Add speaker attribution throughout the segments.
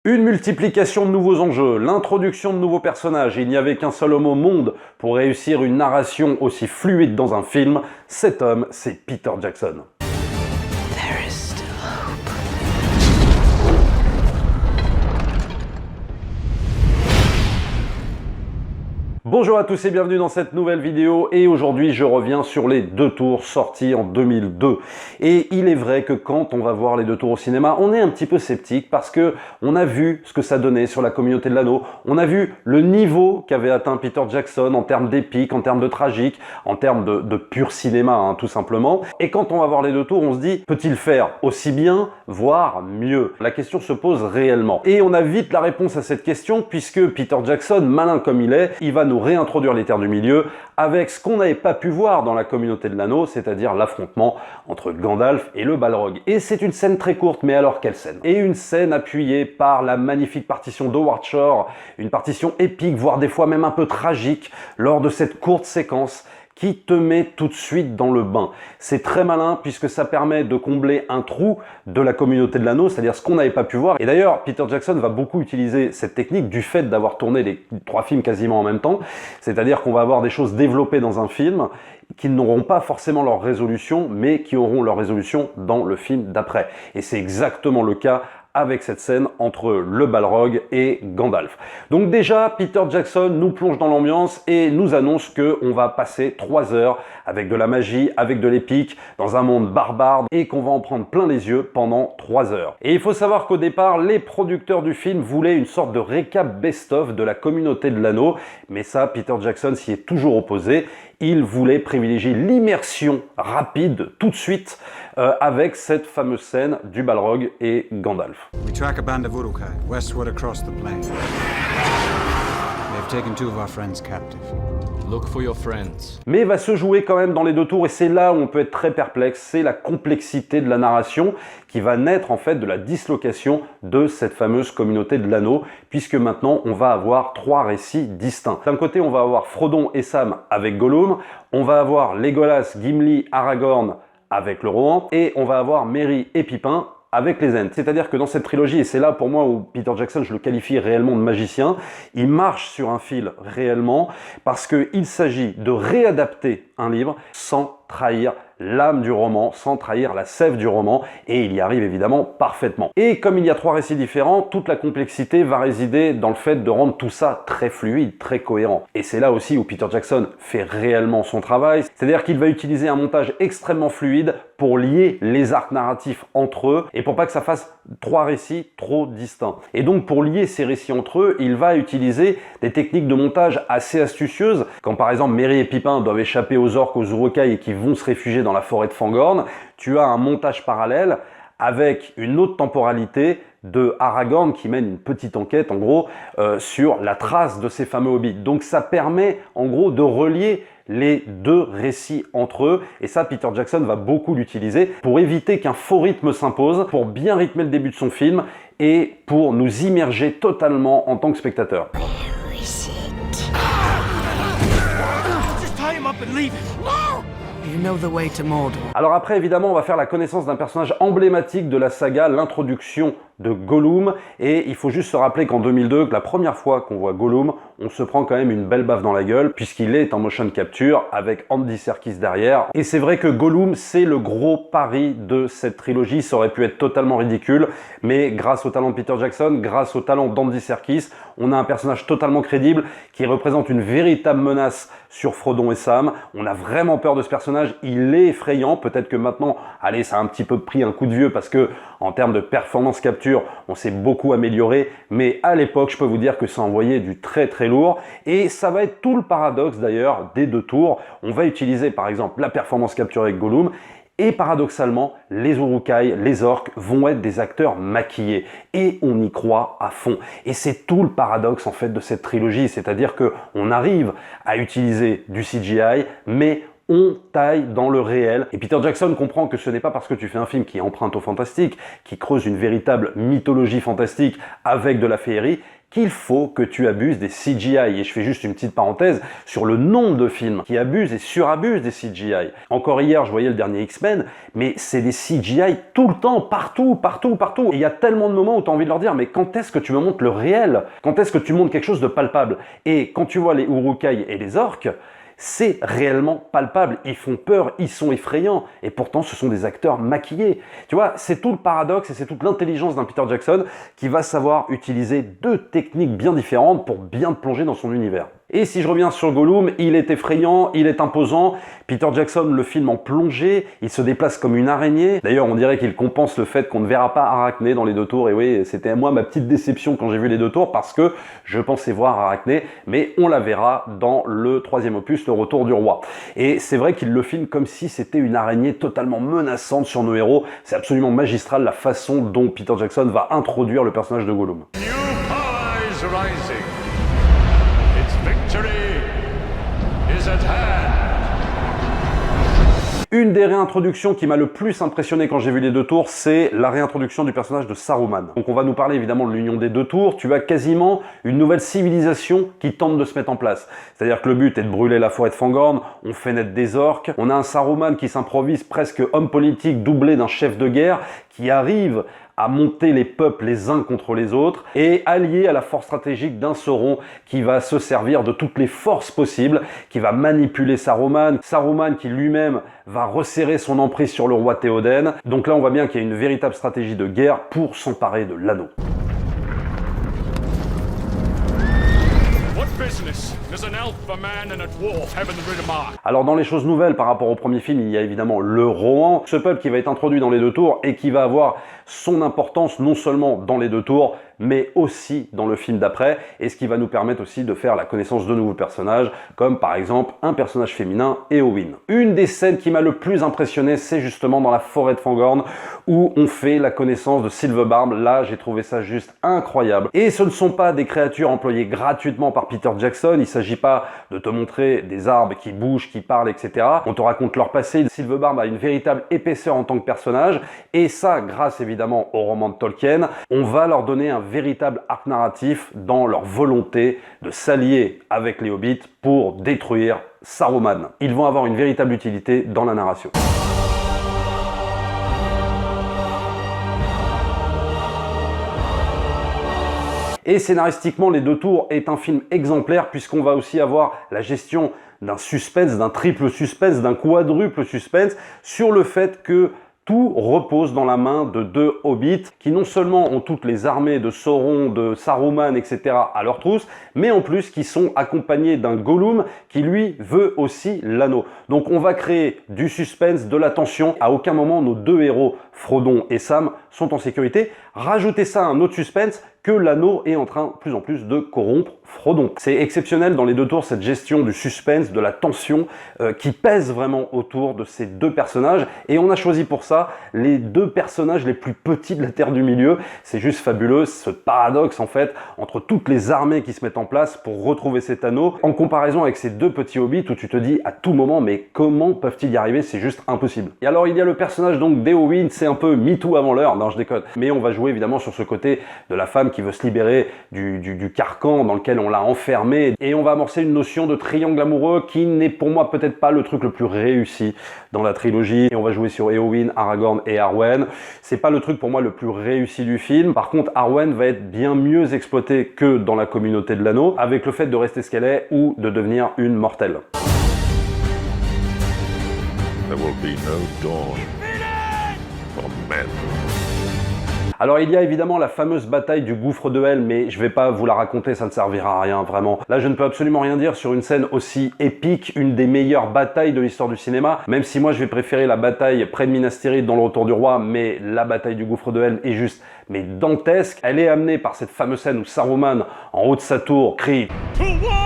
Speaker 1: Une multiplication de nouveaux enjeux, l'introduction de nouveaux personnages, il n'y avait qu'un seul homme au monde pour réussir une narration aussi fluide dans un film, cet homme, c'est Peter Jackson.
Speaker 2: There is still hope.
Speaker 1: Bonjour à tous et bienvenue dans cette nouvelle vidéo et aujourd'hui je reviens sur les deux tours sortis en 2002. Et il est vrai que quand on va voir les deux tours au cinéma, on est un petit peu sceptique parce que on a vu ce que ça donnait sur la communauté de l'anneau, on a vu le niveau qu'avait atteint Peter Jackson en termes d'épique, en termes de tragique, en termes de pur cinéma hein, tout simplement. Et quand on va voir les deux tours, on se dit, peut-il faire aussi bien, voire mieux? La question se pose réellement. Et on a vite la réponse à cette question puisque Peter Jackson, malin comme il va nous réintroduire les terres du milieu avec ce qu'on n'avait pas pu voir dans la communauté de l'anneau, c'est-à-dire l'affrontement entre Gandalf et le Balrog. Et c'est une scène très courte, mais alors quelle scène? Et une scène appuyée par la magnifique partition d'Howard Shore, une partition épique, voire des fois même un peu tragique, lors de cette courte séquence qui te met tout de suite dans le bain. C'est très malin puisque ça permet de combler un trou de la communauté de l'anneau, c'est-à-dire ce qu'on n'avait pas pu voir. Et d'ailleurs, Peter Jackson va beaucoup utiliser cette technique du fait d'avoir tourné les trois films quasiment en même temps, c'est-à-dire qu'on va avoir des choses développées dans un film qui n'auront pas forcément leur résolution, mais qui auront leur résolution dans le film d'après. Et c'est exactement le cas avec cette scène entre le Balrog et Gandalf. Donc déjà, Peter Jackson nous plonge dans l'ambiance et nous annonce qu'on va passer 3 heures avec de la magie, avec de l'épique, dans un monde barbare et qu'on va en prendre plein les yeux pendant 3 heures. Et il faut savoir qu'au départ, les producteurs du film voulaient une sorte de récap best-of de la communauté de l'anneau, mais ça, Peter Jackson s'y est toujours opposé. Il voulait privilégier l'immersion rapide, tout de suite, avec cette fameuse scène du Balrog et Gandalf.
Speaker 3: We track a band of Uruk-hai westward across the plain. They've taken 2 of our friends captive.
Speaker 4: Look for your friends.
Speaker 1: Mais va se jouer quand même dans les deux tours et c'est là où on peut être très perplexe, c'est la complexité de la narration qui va naître en fait de la dislocation de cette fameuse communauté de l'anneau puisque maintenant on va avoir 3 récits distincts. D'un côté on va avoir Frodon et Sam avec Gollum, on va avoir Legolas, Gimli, Aragorn avec le Rohan et on va avoir Merry et Pippin avec les Ents. C'est-à-dire que dans cette trilogie, et c'est là pour moi où Peter Jackson, je le qualifie réellement de magicien, il marche sur un fil réellement parce qu'il s'agit de réadapter un livre sans trahir l'âme du roman, sans trahir la sève du roman, et il y arrive évidemment parfaitement. Et comme il y a 3 récits différents, toute la complexité va résider dans le fait de rendre tout ça très fluide, très cohérent. Et c'est là aussi où Peter Jackson fait réellement son travail, c'est-à-dire qu'il va utiliser un montage extrêmement fluide pour lier les arcs narratifs entre eux, et pour pas que ça fasse 3 récits trop distincts. Et donc pour lier ces récits entre eux, il va utiliser des techniques de montage assez astucieuses, quand par exemple Merry et Pippin doivent échapper aux orques, aux Uruk-hai et qui vont se réfugier dans la forêt de Fangorn, tu as un montage parallèle avec une autre temporalité de Aragorn qui mène une petite enquête en gros sur la trace de ces fameux hobbits. Donc ça permet en gros de relier les 2 récits entre eux et ça Peter Jackson va beaucoup l'utiliser pour éviter qu'un faux rythme s'impose, pour bien rythmer le début de son film et pour nous immerger totalement en tant que spectateur.
Speaker 2: Where is it?
Speaker 3: Just tie him up and leave him.
Speaker 2: You know the way to Mordor.
Speaker 1: Alors après, évidemment, on va faire la connaissance d'un personnage emblématique de la saga, l'introduction de Gollum. Et il faut juste se rappeler qu'en 2002, que la première fois qu'on voit Gollum, on se prend quand même une belle baffe dans la gueule, puisqu'il est en motion capture avec Andy Serkis derrière. Et c'est vrai que Gollum, c'est le gros pari de cette trilogie. Ça aurait pu être totalement ridicule, mais grâce au talent de Peter Jackson, grâce au talent d'Andy Serkis, on a un personnage totalement crédible qui représente une véritable menace sur Frodon et Sam. On a vraiment peur de ce personnage, il est effrayant. Peut-être que maintenant, allez, ça a un petit peu pris un coup de vieux parce que en termes de performance capture, on s'est beaucoup amélioré, mais à l'époque, je peux vous dire que ça envoyait du très très lourd et ça va être tout le paradoxe d'ailleurs des deux tours. On va utiliser par exemple la performance capture avec Gollum et paradoxalement, les Uruk-hai, les orques vont être des acteurs maquillés et on y croit à fond. Et c'est tout le paradoxe en fait de cette trilogie, c'est-à-dire que on arrive à utiliser du CGI, mais on taille dans le réel. Et Peter Jackson comprend que ce n'est pas parce que tu fais un film qui emprunte au fantastique, qui creuse une véritable mythologie fantastique avec de la féerie, qu'il faut que tu abuses des CGI. Et je fais juste une petite parenthèse sur le nombre de films qui abusent et surabusent des CGI. Encore hier, je voyais le dernier X-Men, mais c'est des CGI tout le temps, partout, partout, partout. Et il y a tellement de moments où tu as envie de leur dire, mais quand est-ce que tu me montres le réel? Quand est-ce que tu montres quelque chose de palpable? Et quand tu vois les Uruk-hai et les orques, c'est réellement palpable, ils font peur, ils sont effrayants, et pourtant ce sont des acteurs maquillés. Tu vois, c'est tout le paradoxe et c'est toute l'intelligence d'un Peter Jackson qui va savoir utiliser deux techniques bien différentes pour bien te plonger dans son univers. Et si je reviens sur Gollum, il est effrayant, il est imposant. Peter Jackson le filme en plongée, il se déplace comme une araignée. D'ailleurs, on dirait qu'il compense le fait qu'on ne verra pas Arachné dans les deux tours. Et oui, c'était moi ma petite déception quand j'ai vu les deux tours parce que je pensais voir Arachné, mais on la verra dans le troisième opus, le Retour du Roi. Et c'est vrai qu'il le filme comme si c'était une araignée totalement menaçante sur nos héros. C'est absolument magistral la façon dont Peter Jackson va introduire le personnage de Gollum.
Speaker 5: New power is rising. Its victory is at hand.
Speaker 1: Une des réintroductions qui m'a le plus impressionné quand j'ai vu les deux tours, c'est la réintroduction du personnage de Saruman. Donc on va nous parler évidemment de l'union des deux tours. Tu as quasiment une nouvelle civilisation qui tente de se mettre en place. C'est-à-dire que le but est de brûler la forêt de Fangorn, on fait naître des orques, on a un Saruman qui s'improvise presque homme politique doublé d'un chef de guerre qui arrive à monter les peuples les uns contre les autres et allié à la force stratégique d'un Sauron qui va se servir de toutes les forces possibles, qui va manipuler Saruman. Saruman qui lui-même va resserrer son emprise sur le roi Théoden. Donc là, on voit bien qu'il y a une véritable stratégie de guerre pour s'emparer de l'anneau.
Speaker 5: What business does an elf, a man and a dwarf have in the Ridamar?
Speaker 1: Alors dans les choses nouvelles par rapport au premier film, il y a évidemment le Rohan, ce peuple qui va être introduit dans les deux tours et qui va avoir son importance non seulement dans les deux tours, mais aussi dans le film d'après, et ce qui va nous permettre aussi de faire la connaissance de nouveaux personnages, comme par exemple un personnage féminin, Éowyn. Une des scènes qui m'a le plus impressionné, c'est justement dans la forêt de Fangorn, où on fait la connaissance de Silverbarb. Là, j'ai trouvé ça juste incroyable. Et ce ne sont pas des créatures employées gratuitement par Peter Jackson, il ne s'agit pas de te montrer des arbres qui bougent, qui parlent, etc. On te raconte leur passé. Silverbarb a une véritable épaisseur en tant que personnage, et ça, grâce évidemment au roman de Tolkien, on va leur donner un véritable arc narratif dans leur volonté de s'allier avec les Hobbits pour détruire Saruman. Ils vont avoir une véritable utilité dans la narration. Et scénaristiquement, Les Deux Tours est un film exemplaire puisqu'on va aussi avoir la gestion d'un suspense, d'un triple suspense, d'un quadruple suspense sur le fait que tout repose dans la main de deux hobbits qui non seulement ont toutes les armées de Sauron, de Saruman, etc. à leur trousse, mais en plus qui sont accompagnés d'un Gollum qui lui veut aussi l'anneau. Donc on va créer du suspense, de la tension. À aucun moment nos deux héros, Frodon et Sam, sont en sécurité. Rajoutez ça à un autre suspense, que l'anneau est en train plus en plus de corrompre Frodon. C'est exceptionnel dans Les Deux Tours, cette gestion du suspense, de la tension qui pèse vraiment autour de ces deux personnages. Et on a choisi pour ça les deux personnages les plus petits de la Terre du Milieu. C'est juste fabuleux, ce paradoxe en fait, entre toutes les armées qui se mettent en place pour retrouver cet anneau, en comparaison avec ces deux petits hobbits où tu te dis à tout moment, mais comment peuvent-ils y arriver? C'est juste impossible. Et alors il y a le personnage donc d'Éowyn, c'est un peu MeToo avant l'heure, non je déconne. Mais on va jouer évidemment sur ce côté de la femme qui veut se libérer du carcan dans lequel on l'a enfermée, et on va amorcer une notion de triangle amoureux qui n'est pour moi peut-être pas le truc le plus réussi dans la trilogie, et on va jouer sur Éowyn, Aragorn et Arwen. C'est pas le truc pour moi le plus réussi du film. Par contre, Arwen va être bien mieux exploitée que dans la communauté de l'anneau, avec le fait de rester ce qu'elle est ou de devenir une mortelle.
Speaker 6: There will be no dawn for men.
Speaker 1: Alors il y a évidemment la fameuse bataille du gouffre de Helm, mais je vais pas vous la raconter, ça ne servira à rien vraiment. Là je ne peux absolument rien dire sur une scène aussi épique, une des meilleures batailles de l'histoire du cinéma, même si moi je vais préférer la bataille près de Minas Tirith dans le Retour du Roi, mais la bataille du gouffre de Helm est juste dantesque. Elle est amenée par cette fameuse scène où Saruman, en haut de sa tour, crie « To war !»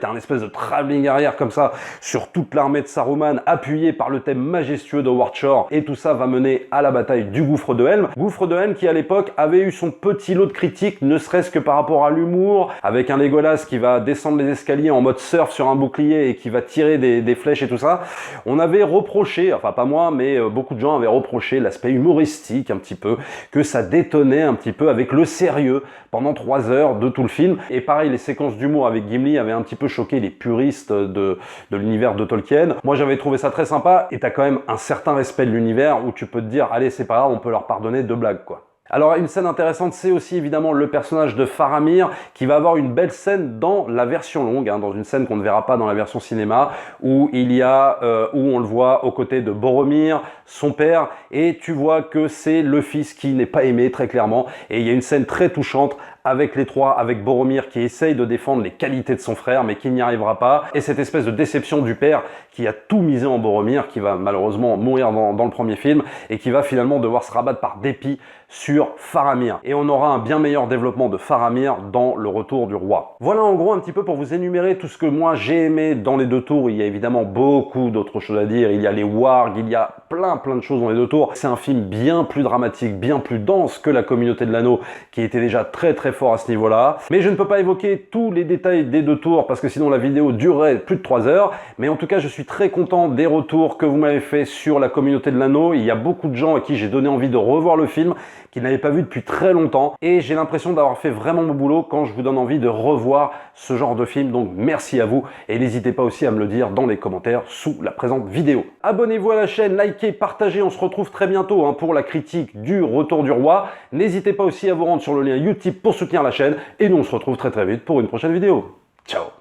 Speaker 1: un espèce de travelling arrière comme ça sur toute l'armée de Saruman, appuyé par le thème majestueux de Howard Shore, et tout ça va mener à la bataille du Gouffre de Helm. Gouffre de Helm qui à l'époque avait eu son petit lot de critiques, ne serait-ce que par rapport à l'humour, avec un Legolas qui va descendre les escaliers en mode surf sur un bouclier et qui va tirer des flèches et tout ça. On avait reproché, enfin pas moi, mais beaucoup de gens avaient reproché l'aspect humoristique un petit peu, que ça détonnait un petit peu avec le sérieux pendant 3 heures de tout le film. Et pareil, les séquences d'humour avec Gimli avaient un petit peu choqué les puristes de l'univers de Tolkien. Moi j'avais trouvé ça très sympa, et t'as quand même un certain respect de l'univers où tu peux te dire allez c'est pas grave, on peut leur pardonner 2 blagues quoi. Alors une scène intéressante, c'est aussi évidemment le personnage de Faramir qui va avoir une belle scène dans la version longue, dans une scène qu'on ne verra pas dans la version cinéma, où il y a où on le voit aux côtés de Boromir, son père, et tu vois que c'est le fils qui n'est pas aimé très clairement, et il y a une scène très touchante avec les trois, avec Boromir qui essaye de défendre les qualités de son frère mais qui n'y arrivera pas, et cette espèce de déception du père qui a tout misé en Boromir, qui va malheureusement mourir dans le premier film et qui va finalement devoir se rabattre par dépit sur Faramir. Et on aura un bien meilleur développement de Faramir dans le Retour du Roi. Voilà en gros un petit peu pour vous énumérer tout ce que moi j'ai aimé dans les 2 tours. Il y a évidemment beaucoup d'autres choses à dire, il y a les wargs, il y a plein de choses dans les 2 tours. C'est un film bien plus dramatique, bien plus dense que La Communauté de l'Anneau, qui était déjà très fort à ce niveau-là. Mais je ne peux pas évoquer tous les détails des 2 tours parce que sinon la vidéo durerait plus de 3 heures. Mais en tout cas, je suis très content des retours que vous m'avez fait sur La Communauté de l'Anneau. Il y a beaucoup de gens à qui j'ai donné envie de revoir le film, qui n'avaient pas vu depuis très longtemps. Et j'ai l'impression d'avoir fait vraiment mon boulot quand je vous donne envie de revoir ce genre de film. Donc merci à vous. Et n'hésitez pas aussi à me le dire dans les commentaires sous la présente vidéo. Abonnez-vous à la chaîne, likez, partagez. On se retrouve très bientôt pour la critique du Retour du Roi. N'hésitez pas aussi à vous rendre sur le lien Utip pour soutenir la chaîne. Et nous on se retrouve très vite pour une prochaine vidéo. Ciao!